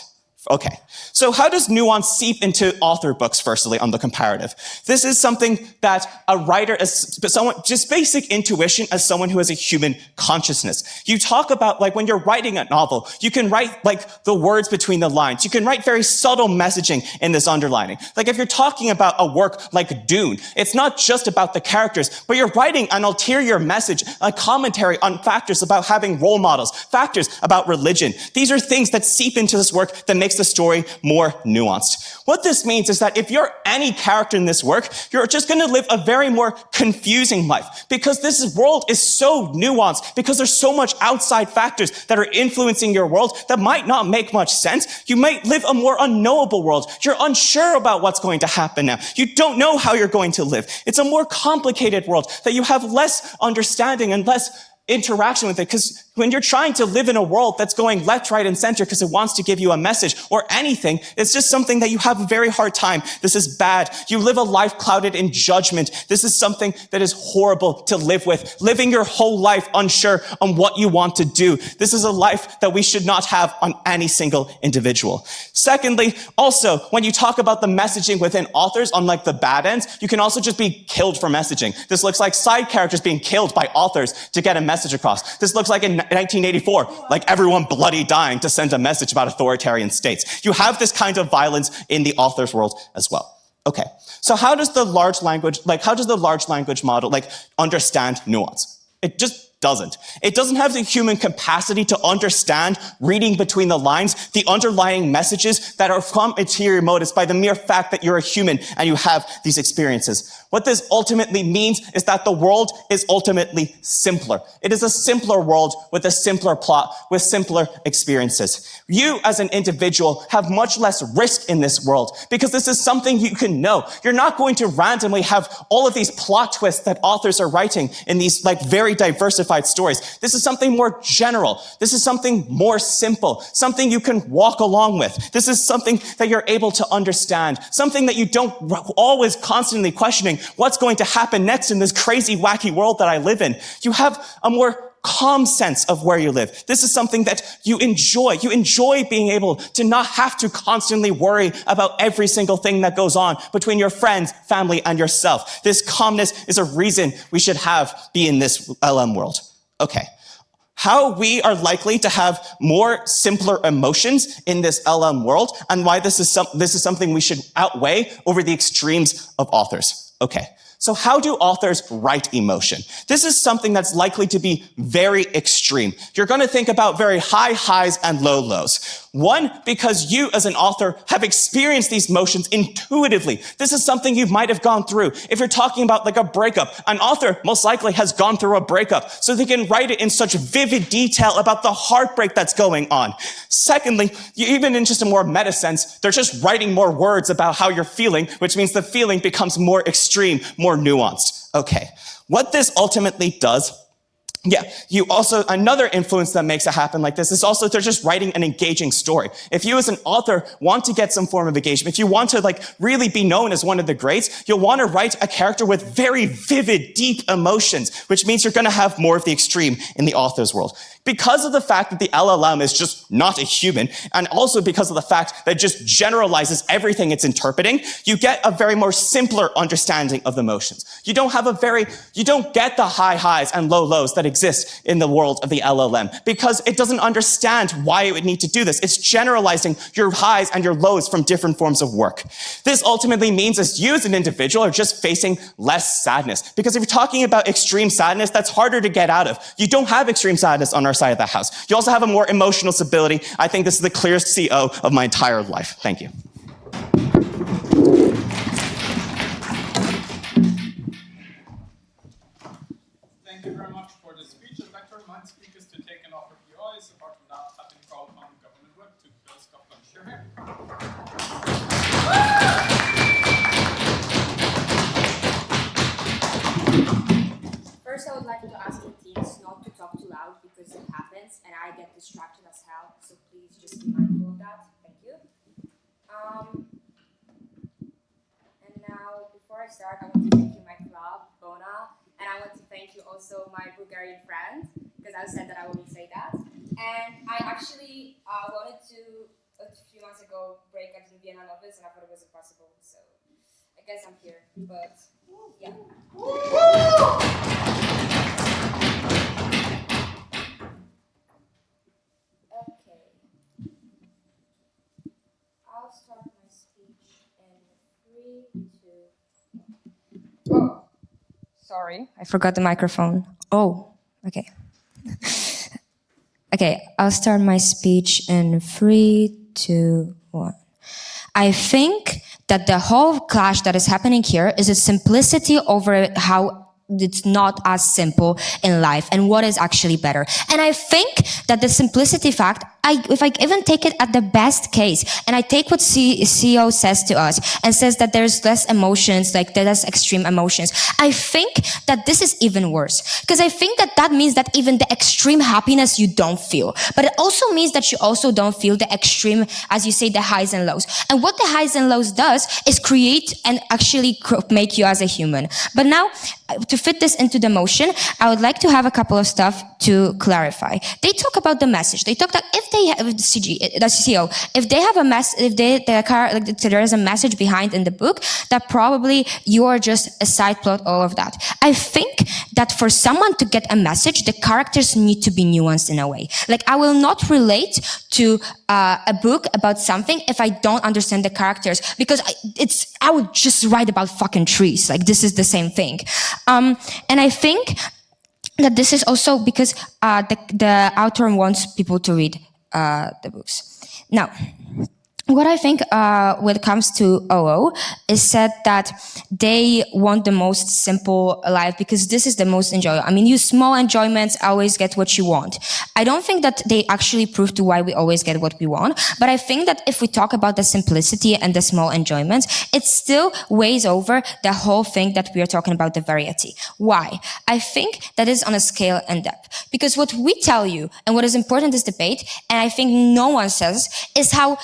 Okay. So how does nuance seep into author books, firstly, on the comparative? This is something that a writer, just basic intuition as someone who has a human consciousness. You talk about, when you're writing a novel, you can write, the words between the lines. You can write very subtle messaging in this underlining. If you're talking about a work like Dune, it's not just about the characters, but you're writing an ulterior message, a commentary on factors about having role models, factors about religion. These are things that seep into this work that makes the story more nuanced. What this means is that if you're any character in this work, you're just going to live a very more confusing life because this world is so nuanced, because there's so much outside factors that are influencing your world that might not make much sense. You might live a more unknowable world. You're unsure about what's going to happen now. You don't know how you're going to live. It's a more complicated world that you have less understanding and less interaction with it, because when you're trying to live in a world that's going left, right, and center because it wants to give you a message or anything, it's just something that you have a very hard time. This is bad. You live a life clouded in judgment. This is something that is horrible to live with. Living your whole life unsure on what you want to do. This is a life that we should not have on any single individual. Secondly, also, when you talk about the messaging within authors, unlike the bad ends, you can also just be killed for messaging. This looks like side characters being killed by authors to get a message across. This looks like 1984, like everyone bloody dying to send a message about authoritarian states. You have this kind of violence in the author's world as well. Okay, so how does the large language model understand nuance? It just doesn't. It doesn't have the human capacity to understand, reading between the lines, the underlying messages that are from interior motives by the mere fact that you're a human and you have these experiences. What this ultimately means is that the world is ultimately simpler. It is a simpler world with a simpler plot, with simpler experiences. You as an individual have much less risk in this world because this is something you can know. You're not going to randomly have all of these plot twists that authors are writing in these very diversified stories. This is something more general. This is something more simple, something you can walk along with. This is something that you're able to understand, something that you don't always constantly questioning what's going to happen next in this crazy, wacky world that I live in. You have a more calm sense of where you live. This is something that you enjoy. You enjoy being able to not have to constantly worry about every single thing that goes on between your friends, family, and yourself. This calmness is a reason we should be in this LM world. Okay. How we are likely to have more simpler emotions in this LM world and why this is something we should outweigh over the extremes of authors. Okay, so how do authors write emotion? This is something that's likely to be very extreme. You're going to think about very high highs and low lows. One, because you as an author have experienced these emotions intuitively. This is something you might have gone through. If you're talking about a breakup, an author most likely has gone through a breakup, so they can write it in such vivid detail about the heartbreak that's going on. Secondly, even in just a more meta sense, they're just writing more words about how you're feeling, which means the feeling becomes more extreme, more nuanced. Okay, what this ultimately does, another influence that makes it happen like this is also they're just writing an engaging story. If you as an author want to get some form of engagement, if you want to really be known as one of the greats, you'll want to write a character with very vivid, deep emotions, which means you're going to have more of the extreme in the author's world. Because of the fact that the LLM is just not a human, and also because of the fact that it just generalizes everything it's interpreting, you get a very more simpler understanding of the emotions. You don't get the high highs and low lows that exist in the world of the LLM because it doesn't understand why it would need to do this. It's generalizing your highs and your lows from different forms of work. This ultimately means as you as an individual are just facing less sadness, because if you're talking about extreme sadness, that's harder to get out of. You don't have extreme sadness on our side of the house. You also have a more emotional stability. I think this is the clearest CO of my entire life. Thank you. Thank you very much for the speech. I'd like to remind speakers to take an offer POIs. Apart from that, I've been called on government web to close Scotland. Share here. First, I would like to ask the teams not to talk too loud because it happens and I get distracted as hell. So please just be mindful of that. Thank you. And now, before I start, I want to thank you, my club, Bona, and I want to thank you also, my Bulgarian friend, because I said that I wouldn't say that. And I actually wanted to, a few months ago, break into the Vienna Novice, and I thought it was impossible. So I guess I'm here. But yeah. Okay. I'll start my speech in 3, 2, 1. Oh, sorry, I forgot the microphone. Oh, okay. Okay, I'll start my speech in 3, 2, 1. I think that the whole clash that is happening here is a simplicity over how it's not as simple in life and what is actually better. And I think that the simplicity fact, if I even take it at the best case, and I take what CEO says to us and says that there's less emotions, less extreme emotions, I think that this is even worse. Because I think that means that even the extreme happiness you don't feel. But it also means that you also don't feel the extreme, as you say, the highs and lows. And what the highs and lows does is create and actually make you as a human. But now, to fit this into the motion, I would like to have a couple of stuff to clarify. They talk about the message. They talk that if if they have that's Theo, if they have a there is a message behind in the book, that probably you are just a side plot, all of that. I think that for someone to get a message, the characters need to be nuanced in a way. Like, I will not relate to a book about something if I don't understand the characters, because I would just write about fucking trees. Like, this is the same thing. And I think that this is also because the author wants people to read the books. Now, what I think when it comes to OO is said that they want the most simple life because this is the most enjoyable. I mean, you small enjoyments always get what you want. I don't think that they actually prove to why we always get what we want, but I think that if we talk about the simplicity and the small enjoyments, it still weighs over the whole thing that we are talking about, the variety. Why? I think that is on a scale and depth. Because what we tell you and what is important in this debate, and I think no one says, is how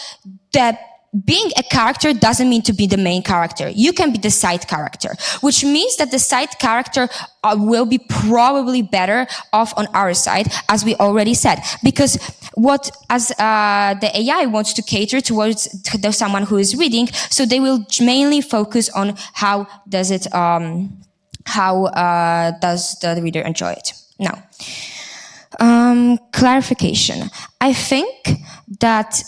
that being a character doesn't mean to be the main character. You can be the side character, which means that the side character will be probably better off on our side, as we already said. Because the AI wants to cater towards someone who is reading, so they will mainly focus on how does the reader enjoy it. Now, clarification. I think that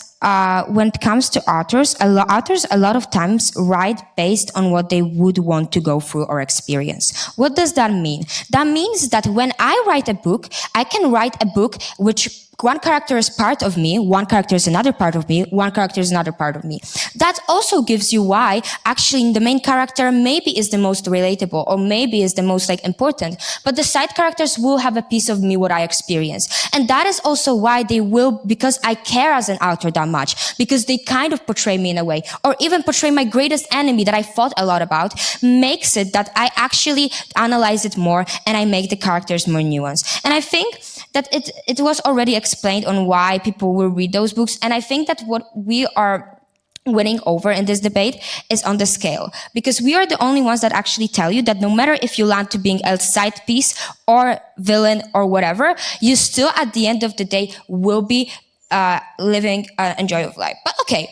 when it comes to authors, a lot of times write based on what they would want to go through or experience. What does that mean? That means that when I write a book, I can write a book which one character is part of me, one character is another part of me, one character is another part of me. That also gives you why actually the main character maybe is the most relatable or maybe is the most important, but the side characters will have a piece of me what I experience. And that is also why they will, because I care as an author that much, because they kind of portray me in a way, or even portray my greatest enemy that I thought a lot about, makes it that I actually analyze it more and I make the characters more nuanced. And I think that it was already explained on why people will read those books. And I think that what we are winning over in this debate is on the scale, because we are the only ones that actually tell you that no matter if you land to being a side piece or villain or whatever, you still at the end of the day will be living an enjoyable life. But okay,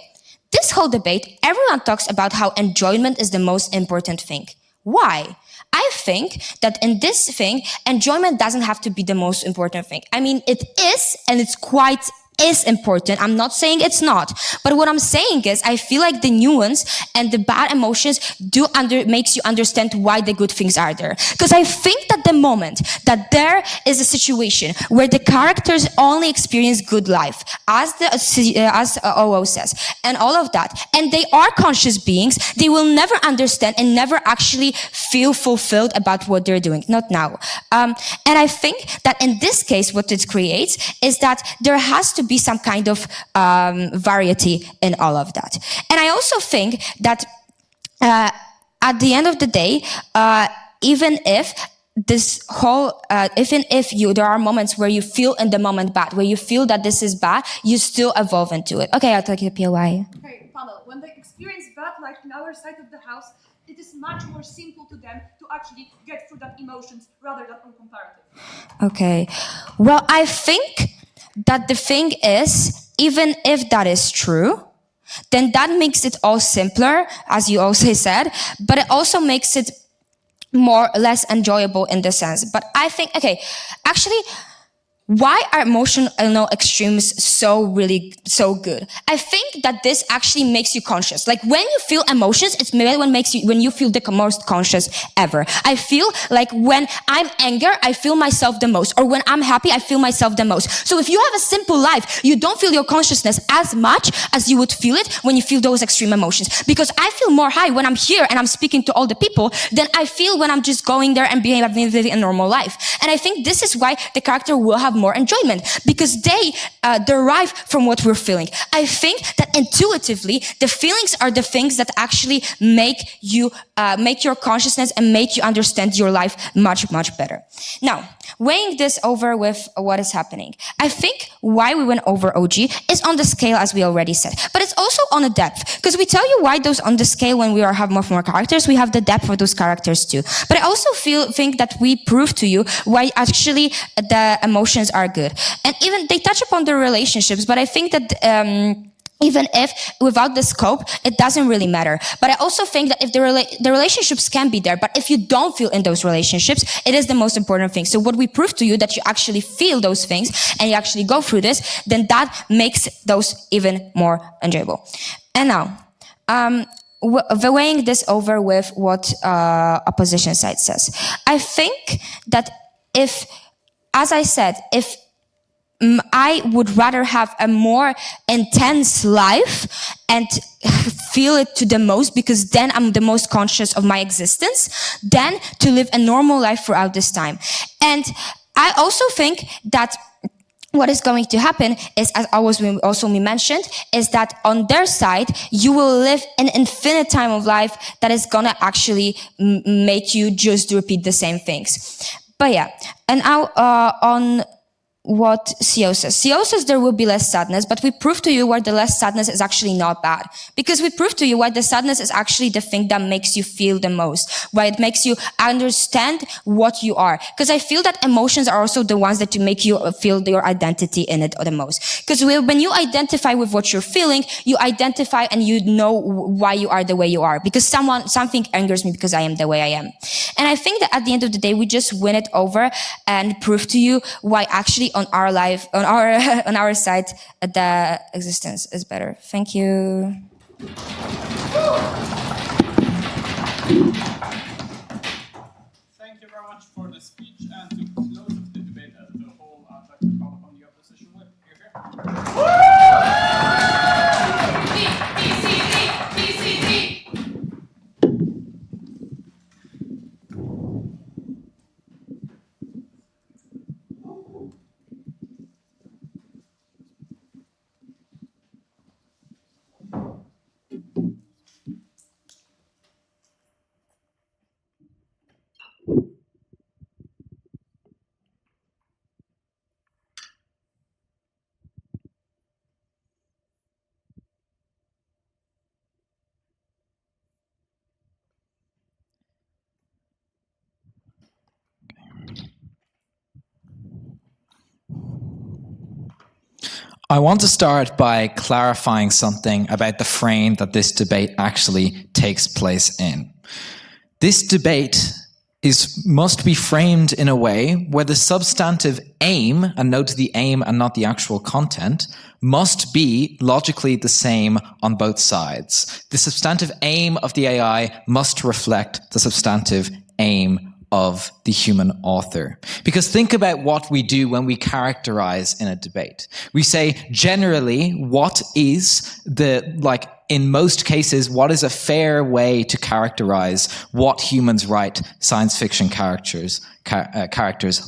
this whole debate, everyone talks about how enjoyment is the most important thing. Why? I think that in this thing, enjoyment doesn't have to be the most important thing. I mean, it is, and it's quite is important. I'm not saying it's not. But what I'm saying is I feel like the nuance and the bad emotions makes you understand why the good things are there. Because I think that the moment that there is a situation where the characters only experience good life, as OO says, and all of that, and they are conscious beings, they will never understand and never actually feel fulfilled about what they're doing. Not now. And I think that in this case, what it creates is that there has to be some kind of variety in all of that. And I also think that at the end of the day, even if there are moments where you feel in the moment bad, where you feel that this is bad, you still evolve into it. Okay, I'll take the POI. Okay, panel. When they experience bad life on our side of the house, it is much more simple to them to actually get through that emotions rather than on comparative. Okay. Well, I think that the thing is, even if that is true, then that makes it all simpler, as you also said, but it also makes it less enjoyable in the sense. But I think, okay, actually, why are emotional extremes so good? I think that this actually makes you conscious. Like when you feel emotions, it's maybe when you feel the most conscious ever. I feel like when I'm angry, I feel myself the most, or when I'm happy, I feel myself the most. So if you have a simple life, you don't feel your consciousness as much as you would feel it when you feel those extreme emotions. Because I feel more high when I'm here and I'm speaking to all the people than I feel when I'm just going there and living a normal life. And I think this is why the character will have more enjoyment, because they derive from what we're feeling. I think that intuitively, the feelings are the things that actually make you make your consciousness and make you understand your life much, much better. Now, weighing this over with what is happening. I think why we went over OG is on the scale, as we already said, but it's also on a depth, because we tell you why those on the scale when we have more characters, we have the depth of those characters too. But I also think that we prove to you why actually the emotions are good. And even they touch upon the relationships, but I think that even if without the scope, it doesn't really matter. But I also think that if the relationships can be there, but if you don't feel in those relationships, it is the most important thing. So what we prove to you that you actually feel those things and you actually go through this, then that makes those even more enjoyable. And now, weighing this over with what opposition side says. I think that if, as I said, if I would rather have a more intense life and feel it to the most, because then I'm the most conscious of my existence, than to live a normal life throughout this time. And I also think that what is going to happen is, as also we mentioned, is that on their side, you will live an infinite time of life that is gonna actually make you just repeat the same things. But yeah, and now on what Theo says. Theo says there will be less sadness, but we prove to you why the less sadness is actually not bad. Because we prove to you why the sadness is actually the thing that makes you feel the most, why it makes you understand what you are. Because I feel that emotions are also the ones that make you feel your identity in it the most. Because when you identify with what you're feeling, you identify and you know why you are the way you are. Because something angers me because I am the way I am. And I think that at the end of the day, we just win it over and prove to you why actually on our side, the existence is better. Thank you. Thank you very much for the speech, and to close of the debate as a whole, I'd like to call upon the opposition whip. Here. I want to start by clarifying something about the frame that this debate actually takes place in. This debate must be framed in a way where the substantive aim, and note the aim and not the actual content, must be logically the same on both sides. The substantive aim of the AI must reflect the substantive aim of the human author. Because think about what we do when we characterize in a debate. We say generally what is in most cases, what is a fair way to characterize what humans write science fiction characters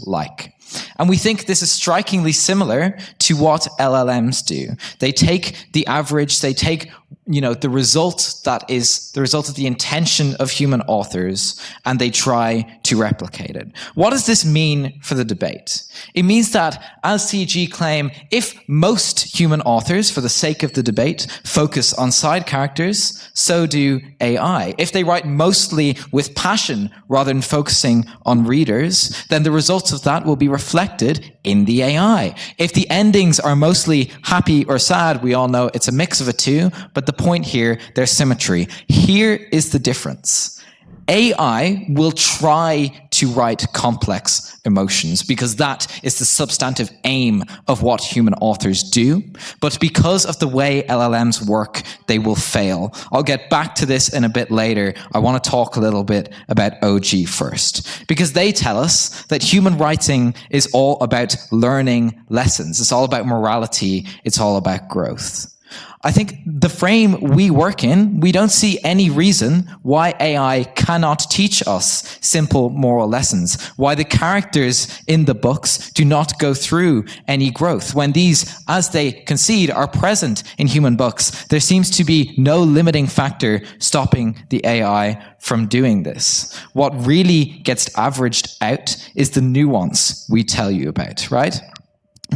like. And we think this is strikingly similar to what LLMs do. They take the average, they take the result that is the result of the intention of human authors, and they try to replicate it. What does this mean for the debate? It means that, as CG claim, if most human authors, for the sake of the debate, focus on side characters, so do AI. If they write mostly with passion rather than focusing on readers, then the results of that will be reflected in the AI. If the endings are mostly happy or sad, we all know it's a mix of the two, but the point here, there's symmetry. Here is the difference. AI will try to write complex emotions because that is the substantive aim of what human authors do. But because of the way LLMs work, they will fail. I'll get back to this in a bit later. I want to talk a little bit about OG first, because they tell us that human writing is all about learning lessons. It's all about morality. It's all about growth. I think the frame we work in, we don't see any reason why AI cannot teach us simple moral lessons, why the characters in the books do not go through any growth. When these, as they concede, are present in human books, there seems to be no limiting factor stopping the AI from doing this. What really gets averaged out is the nuance we tell you about, right?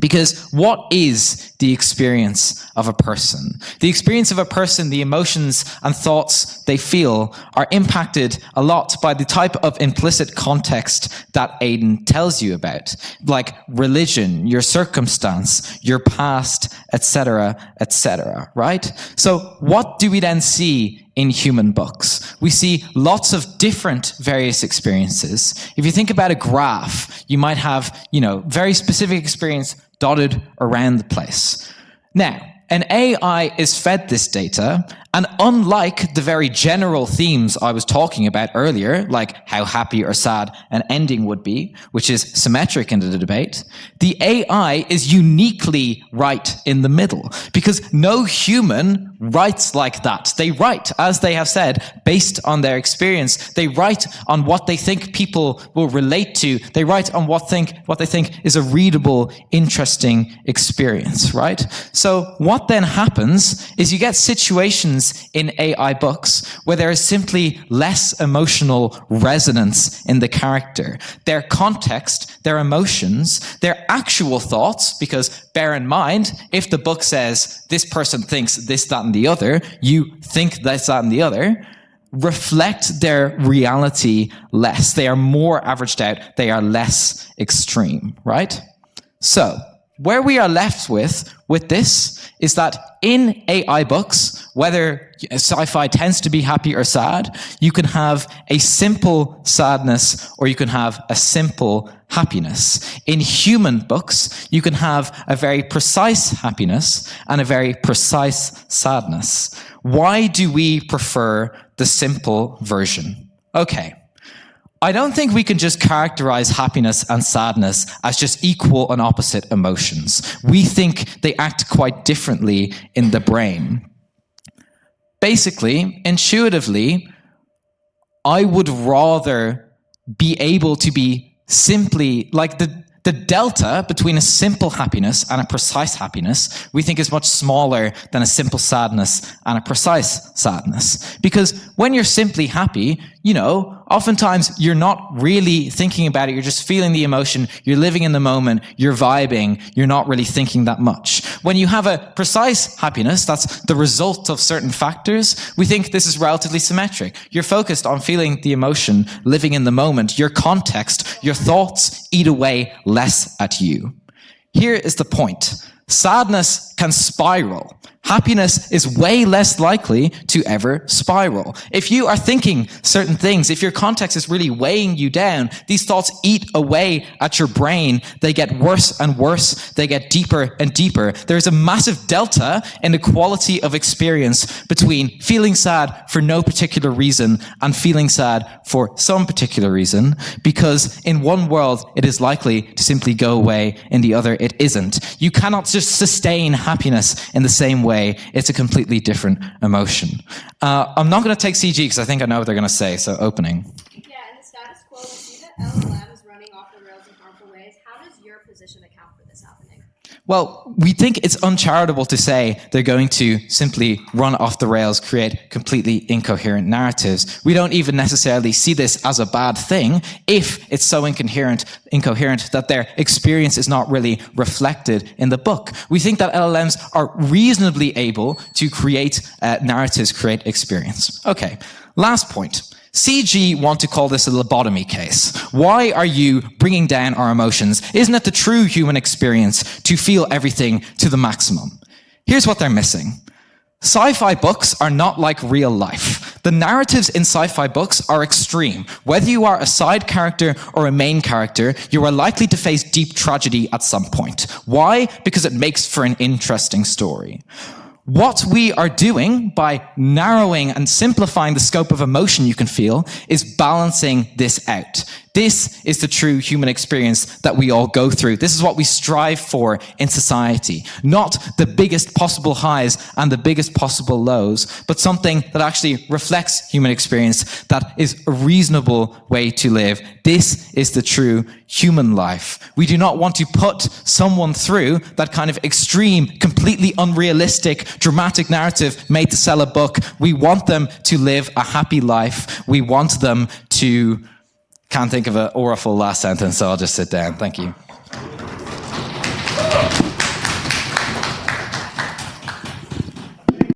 Because what is the experience of a person? The experience of a person, the emotions and thoughts they feel are impacted a lot by the type of implicit context that Aidan tells you about, like religion, your circumstance, your past, etc., right? So what do we then see in human books? We see lots of different various experiences. If you think about a graph, you might have, very specific experience dotted around the place. Now, an AI is fed this data, and unlike the very general themes I was talking about earlier, like how happy or sad an ending would be, which is symmetric in the debate, the AI is uniquely right in the middle, because no human writes like that. They write, as they have said, based on their experience. They write on what they think people will relate to. They write on what they think is a readable, interesting experience, right? So what then happens is you get situations in AI books where there is simply less emotional resonance in the character. Their context, their emotions, their actual thoughts, because bear in mind, if the book says this person thinks this, that, and the other, you think this, that, and the other, reflect their reality less. They are more averaged out. They are less extreme, right? So, where we are left with this is that in AI books, whether sci-fi tends to be happy or sad, you can have a simple sadness or you can have a simple happiness. In human books, you can have a very precise happiness and a very precise sadness. Why do we prefer the simple version? Okay. I don't think we can just characterize happiness and sadness as just equal and opposite emotions. We think they act quite differently in the brain. Basically, intuitively, I would rather be able to be simply, like the delta between a simple happiness and a precise happiness, we think is much smaller than a simple sadness and a precise sadness. Because when you're simply happy, oftentimes you're not really thinking about it. You're just feeling the emotion. You're living in the moment. You're vibing. You're not really thinking that much. When you have a precise happiness, that's the result of certain factors, we think this is relatively symmetric. You're focused on feeling the emotion, living in the moment. Your context, your thoughts eat away less at you. Here is the point. Sadness can spiral. Happiness is way less likely to ever spiral. If you are thinking certain things, if your context is really weighing you down, these thoughts eat away at your brain. They get worse and worse. They get deeper and deeper. There's a massive delta in the quality of experience between feeling sad for no particular reason and feeling sad for some particular reason, because in one world it is likely to simply go away, in the other it isn't. You cannot just sustain happiness in the same way. It's a completely different emotion. I'm not going to take CG because I think I know what they're going to say, so opening. Yeah, in the status quo, we see that LLMs running off the rails in harmful ways. How does your position account for this happening? Well, we think it's uncharitable to say they're going to simply run off the rails, create completely incoherent narratives. We don't even necessarily see this as a bad thing if it's so incoherent that their experience is not really reflected in the book. We think that LLMs are reasonably able to create narratives, create experience. Okay, last point. CG want to call this a lobotomy case. Why are you bringing down our emotions? Isn't it the true human experience to feel everything to the maximum? Here's what they're missing. Sci-fi books are not like real life. The narratives in sci-fi books are extreme. Whether you are a side character or a main character, you are likely to face deep tragedy at some point. Why? Because it makes for an interesting story. What we are doing by narrowing and simplifying the scope of emotion you can feel is balancing this out. This is the true human experience that we all go through. This is what we strive for in society. Not the biggest possible highs and the biggest possible lows, but something that actually reflects human experience, that is a reasonable way to live. This is the true human life. We do not want to put someone through that kind of extreme, completely unrealistic, dramatic narrative made to sell a book. We want them to live a happy life. We want them to... Can't think of an awful last sentence, so I'll just sit down. Thank you.